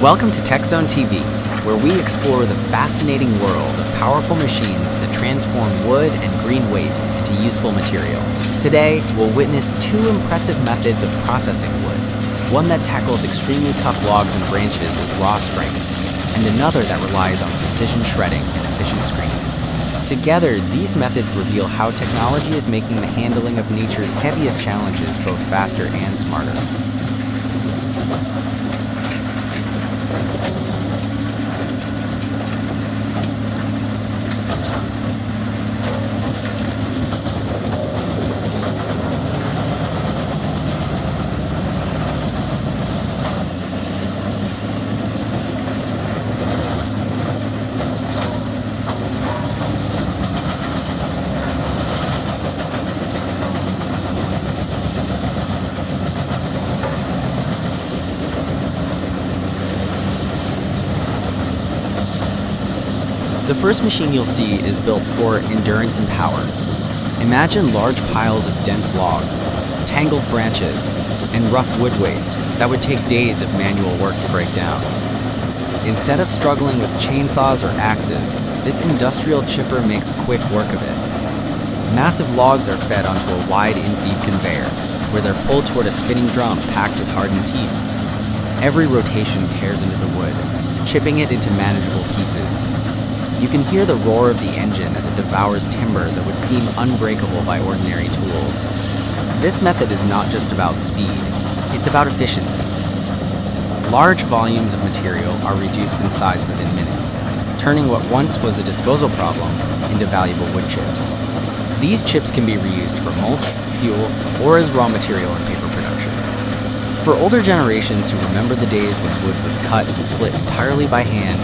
Welcome to TechZone TV, where we explore the fascinating world of powerful machines that transform wood and green waste into useful material. Today, we'll witness two impressive methods of processing wood, one that tackles extremely tough logs and branches with raw strength, and another that relies on precision shredding and efficient screening. Together, these methods reveal how technology is making the handling of nature's heaviest challenges both faster and smarter. The first machine you'll see is built for endurance and power. Imagine large piles of dense logs, tangled branches, and rough wood waste that would take days of manual work to break down. Instead of struggling with chainsaws or axes, this industrial chipper makes quick work of it. Massive logs are fed onto a wide in-feed conveyor, where they're pulled toward a spinning drum packed with hardened teeth. Every rotation tears into the wood, chipping it into manageable pieces. You can hear the roar of the engine as it devours timber that would seem unbreakable by ordinary tools. This method is not just about speed, it's about efficiency. Large volumes of material are reduced in size within minutes, turning what once was a disposal problem into valuable wood chips. These chips can be reused for mulch, fuel, or as raw material in paper production. For older generations who remember the days when wood was cut and split entirely by hand,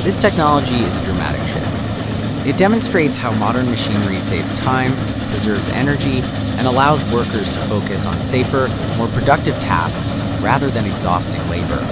this technology is a dramatic shift. It demonstrates how modern machinery saves time, preserves energy, and allows workers to focus on safer, more productive tasks rather than exhausting labor.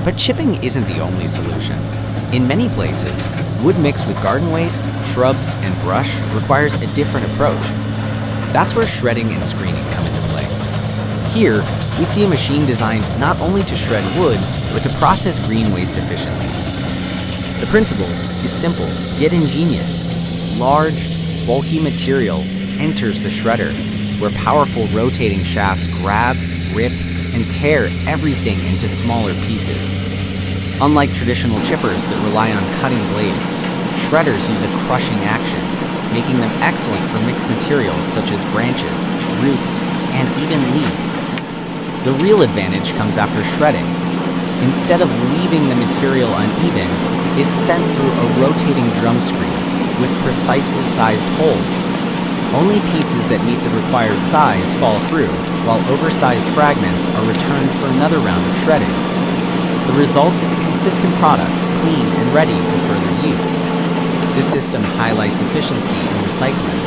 But chipping isn't the only solution. In many places, wood mixed with garden waste, shrubs, and brush requires a different approach. That's where shredding and screening come into play. Here, we see a machine designed not only to shred wood, but to process green waste efficiently. The principle is simple, yet ingenious. Large, bulky material enters the shredder, where powerful rotating shafts grab, rip, and tear everything into smaller pieces. Unlike traditional chippers that rely on cutting blades, shredders use a crushing action, making them excellent for mixed materials such as branches, roots, and even leaves. The real advantage comes after shredding. Instead of leaving the material uneven, it's sent through a rotating drum screen with precisely sized holes. Only pieces that meet the required size fall through, while oversized fragments are returned for another round of shredding. The result is a consistent product, clean and ready for further use. This system highlights efficiency and recycling.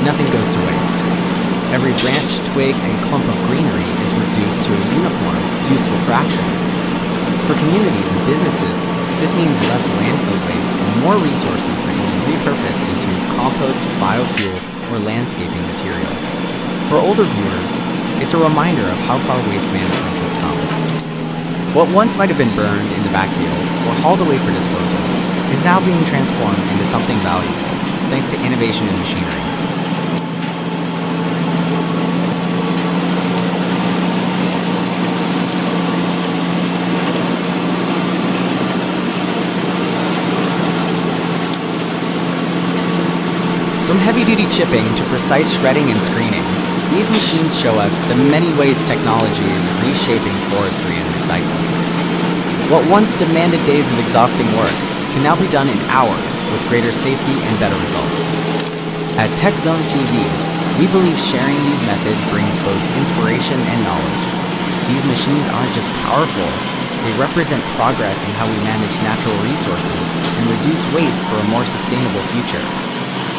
Nothing goes to waste. Every branch, twig, and clump of greenery is reduced to a uniform, useful fraction. For communities and businesses, this means less landfill waste and more resources that can be repurposed into compost, biofuel, or landscaping material. For older viewers, it's a reminder of how far waste management has come. What once might have been burned in the backfield or hauled away for disposal is now being transformed into something valuable, thanks to innovation in machinery. From heavy-duty chipping to precise shredding and screening, these machines show us the many ways technology is reshaping forestry and recycling. What once demanded days of exhausting work can now be done in hours with greater safety and better results. At TechZone TV, we believe sharing these methods brings both inspiration and knowledge. These machines aren't just powerful, they represent progress in how we manage natural resources and reduce waste for a more sustainable future.